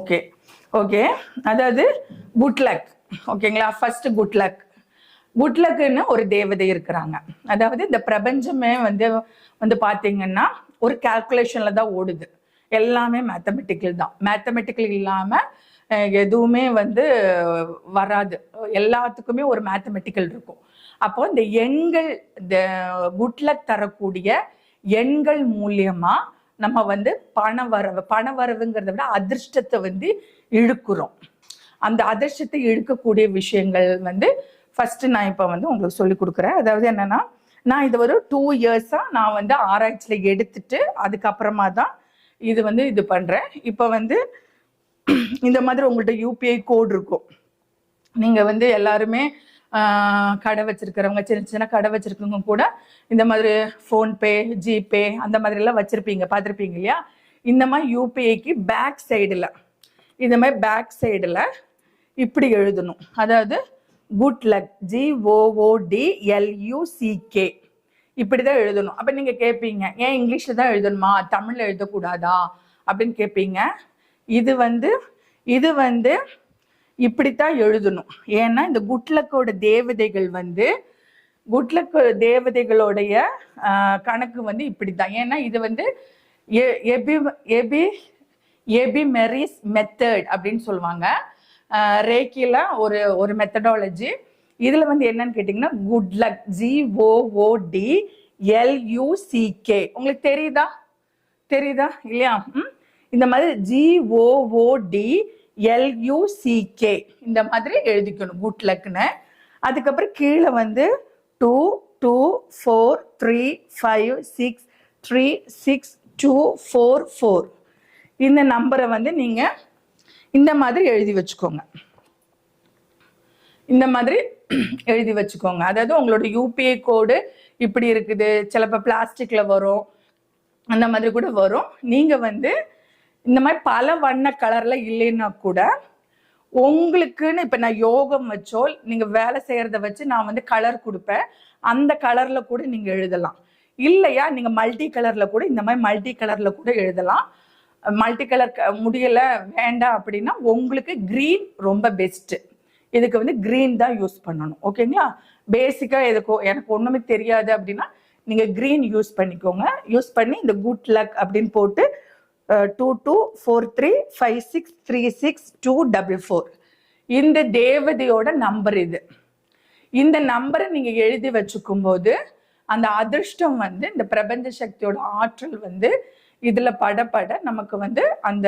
Okay okay, அதாவது good luck. ஓகேங்களா? First good luck. Good லக்குன்னு ஒரு தேவதை இருக்கிறாங்க. அதாவது இந்த பிரபஞ்சமே வந்து வந்து பார்த்தீங்கன்னா ஒரு கால்குலேஷன்ல தான் ஓடுது. எல்லாமே மேத்தமெட்டிக்கல் தான். மேத்தமெட்டிக்கல் இல்லாமல் எதுவுமே வந்து வராது. எல்லாத்துக்குமே ஒரு மேத்தமெட்டிக்கல் இருக்கும். அப்போ இந்த எண்கள், இந்த குட்லக் தரக்கூடிய எண்கள் மூலியமா நம்ம வந்து பணவரவுங்கிறத விட அதிர்ஷ்டத்தை வந்து இழுக்கிறோம். அந்த அதிர்ஷ்டத்தை இழுக்கக்கூடிய விஷயங்கள் வந்து ஃபர்ஸ்ட் நான் இப்போ வந்து உங்களுக்கு சொல்லி கொடுக்குறேன். அதாவது என்னன்னா, நான் இது ஒரு 2 இயர்ஸா நான் வந்து ஆராய்ச்சியில் எடுத்துட்டு அதுக்கப்புறமா தான் இது வந்து இது பண்றேன். இப்போ வந்து இந்த மாதிரி உங்கள்கிட்ட யூபிஐ கோட் இருக்கும். நீங்க வந்து எல்லாருமே கடை வச்சிருக்கிறவங்க, சின்ன சின்ன கடை வச்சிருக்கவங்க கூட இந்த மாதிரி ஃபோன்பே, ஜிபே அந்த மாதிரி எல்லாம் வச்சிருப்பீங்க, பார்த்துருப்பீங்க இல்லையா? இந்த மாதிரி யூபிஐக்கு பேக் சைடில், இந்த மாதிரி பேக் சைடில் இப்படி எழுதணும். அதாவது குட் லக், GOODLUCK இப்படி தான் எழுதணும். அப்போ நீங்கள் கேட்பீங்க, ஏன் இங்கிலீஷில் தான் எழுதணுமா, தமிழில் எழுதக்கூடாதா அப்படின்னு கேட்பீங்க. இது வந்து இப்படித்தான் எழுதணும். ஏன்னா இந்த குட்லக்கோட தேவதைகள் வந்து குட்லக் தேவதைகளுடைய கணக்கு வந்து இப்படித்தான். ஏன்னா இது வந்து எபிமெரிஸ் மெத்தட் அப்படின்னு சொல்லுவாங்க. ரேக்கில ஒரு மெத்தடாலஜி. இதுல வந்து என்னன்னு கேட்டீங்கன்னா குட்லக், GOODLUCK. உங்களுக்கு தெரியுதா இல்லையா? இந்த மாதிரி GOODLUCK இந்த மாதிரி எழுதிக்கணும் குட்லக்னு. அதுக்கப்புறம் கீழே வந்து 2 2 4 3 5 6 3 6 2 4 4 இந்த நம்பரை வந்து நீங்க இந்த மாதிரி எழுதி வச்சுக்கோங்க. இந்த மாதிரி எழுதி வச்சுக்கோங்க. அதாவது உங்களோட யூபிஐ கோடு இப்படி இருக்குது. சிலப்போ பிளாஸ்டிக்ல வரும், அந்த மாதிரி கூட வரும். நீங்க வந்து இந்த மாதிரி பல வண்ண கலர்ல இல்லைன்னா கூட உங்களுக்குன்னு இப்போ நான் யோகம் வச்சோ நீங்க வேலை செய்யறத வச்சு நான் வந்து கலர் கொடுப்பேன். அந்த கலர்ல கூட நீங்க எழுதலாம். இல்லையா நீங்க மல்டி கலர்ல கூட, இந்த மாதிரி மல்டி கலர்ல கூட எழுதலாம். மல்டி கலர் முடியல, வேண்டாம் அப்படின்னா உங்களுக்கு கிரீன் ரொம்ப பெஸ்ட். இதுக்கு வந்து கிரீன் தான் யூஸ் பண்ணணும். ஓகேங்களா? பேசிக்கா எனக்கு ஒண்ணுமே தெரியாது அப்படின்னா நீங்க கிரீன் யூஸ் பண்ணிக்கோங்க. யூஸ் பண்ணி இந்த குட் லக் அப்படின்னு போட்டு 224356362444 இந்த தேவதையோட நம்பர் இது. இந்த நம்பரை நீங்க எழுதி வச்சுக்கும் போது அந்த அதிர்ஷ்டம் வந்து இந்த பிரபஞ்ச சக்தியோட ஆற்றல் வந்து இதுல பட நமக்கு வந்து அந்த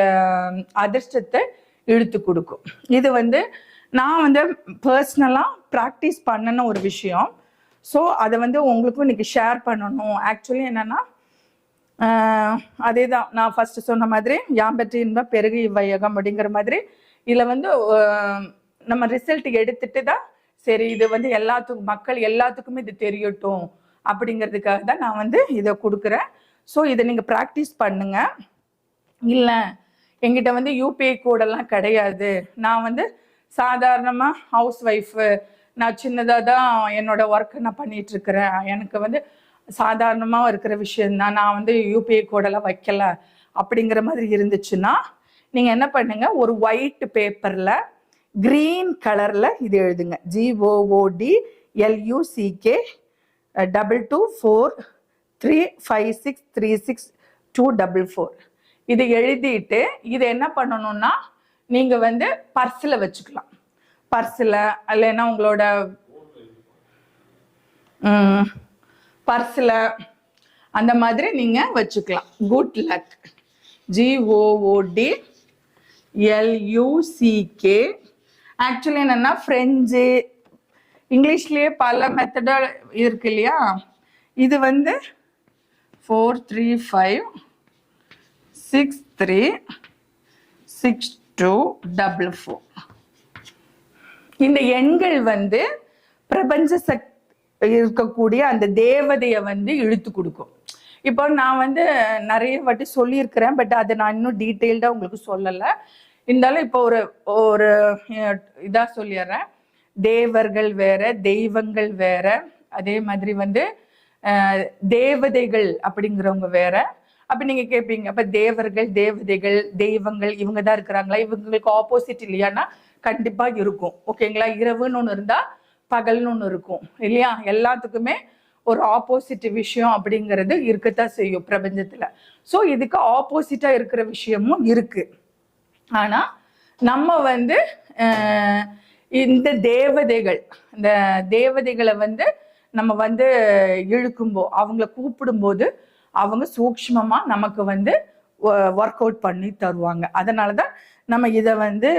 அதிர்ஷ்டத்தை இழுத்து கொடுக்கும். இது வந்து நான் வந்து பர்சனலா ப்ராக்டிஸ் பண்ணன ஒரு விஷயம். ஸோ அதை வந்து உங்களுக்கும் இன்னைக்கு ஷேர் பண்ணணும். ஆக்சுவலி என்னன்னா, அதே தான் நான் ஃபர்ஸ்ட் சொன்ன மாதிரி யாம்பற்றி இன்பம் பெருகு இவ்வையகம் அப்படிங்கிற மாதிரி இதில் வந்து நம்ம ரிசல்ட் எடுத்துட்டு தான் சரி இது வந்து மக்கள் எல்லாத்துக்குமே இது தெரியட்டும் அப்படிங்கிறதுக்காக தான் நான் வந்து இதை கொடுக்குறேன். ஸோ இதை நீங்கள் ப்ராக்டிஸ் பண்ணுங்க. இல்லை எங்கிட்ட வந்து யூபிஐ கோடெல்லாம் கிடையாது, நான் வந்து சாதாரணமாக ஹவுஸ் ஒய்ஃபு, நான் சின்னதாக தான் என்னோட ஒர்க்கை நான் பண்ணிட்டு இருக்கிறேன், எனக்கு வந்து சாதாரணமாக இருக்கிற விஷயம்தான், நான் வந்து யூபிஐ கோடெல்லாம் வைக்கல அப்படிங்கிற மாதிரி இருந்துச்சுன்னா நீங்கள் என்ன பண்ணுங்க, ஒரு ஒயிட் பேப்பரில் கிரீன் கலரில் இது எழுதுங்க. GOODLUCK 224356362444 இது எழுதிட்டு இதை என்ன பண்ணணும்னா நீங்கள் வந்து பர்ஸில் வச்சுக்கலாம். பர்ஸில் இல்லைன்னா உங்களோட பர்ஸில் அந்த மாதிரி நீங்கள் வச்சுக்கலாம். Good luck, GOODLUCK. ஆக்சுவலி என்னென்னா ஃப்ரெஞ்சு, இங்கிலீஷ்லேயே பல மெத்தடாக இருக்கு இல்லையா? இது வந்து 435636244 இந்த எண்கள் வந்து பிரபஞ்ச சக்தி இருக்கக்கூடிய அந்த தேவதையை வந்து இழுத்து கொடுக்கும். இப்போ நான் வந்து நிறைய வாட்டி சொல்லியிருக்கிறேன், பட் அதை நான் இன்னும் டீட்டெயில்டாக உங்களுக்கு சொல்லலை. இருந்தாலும் இப்போ ஒரு இதாக சொல்லிடுறேன். தேவர்கள் வேற, தெய்வங்கள் வேற, அதே மாதிரி வந்து தேவதைகள் அப்படிங்கிறவங்க வேற, அப்ப நீங்க கேட்பீங்க, அப்ப தேவர்கள், தேவதைகள், தெய்வங்கள் இவங்க தான் இருக்கிறாங்களா, இவங்களுக்கு ஆப்போசிட் இல்லையானா கண்டிப்பா இருக்கும். ஓகேங்களா? இரவுன்னு ஒண்ணு இருந்தா பகல்னு ஒண்ணு இருக்கும் இல்லையா? எல்லாத்துக்குமே ஒரு ஆப்போசிட் விஷயம் அப்படிங்கிறது இருக்கத்தான் செய்யும் பிரபஞ்சத்துல. ஸோ இதுக்கு ஆப்போசிட்டா இருக்கிற விஷயமும் இருக்கு. ஆனா நம்ம வந்து இந்த தேவதைகளை வந்து நம்ம வந்து அவங்கள கூப்பிடும்போது அவங்க சூக்ஷ்மமா நமக்கு வந்து ஒர்க் அவுட் பண்ணி தருவாங்க. அதனாலதான் நம்ம இதை வந்து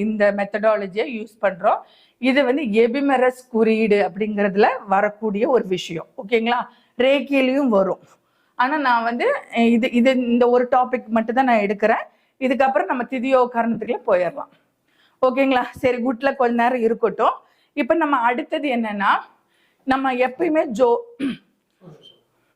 இந்த மெத்தடாலஜியை யூஸ் பண்றோம். இது வந்து எபிமெரஸ் குறியீடு அப்படிங்கிறதுல வரக்கூடிய ஒரு விஷயம். ஓகேங்களா? ரேக்கிலையும் வரும். ஆனா நான் வந்து இந்த ஒரு டாபிக் மட்டும் தான் நான் எடுக்கிறேன். இதுக்கப்புறம் நம்ம திதியோ காரணத்துக்குள்ள போயிடலாம். ஓகேங்களா? சரி, குட்ல கொஞ்ச நேரம் இருக்கட்டும். இப்ப நம்ம அடுத்தது என்னன்னா, நம்ம எப்பயுமே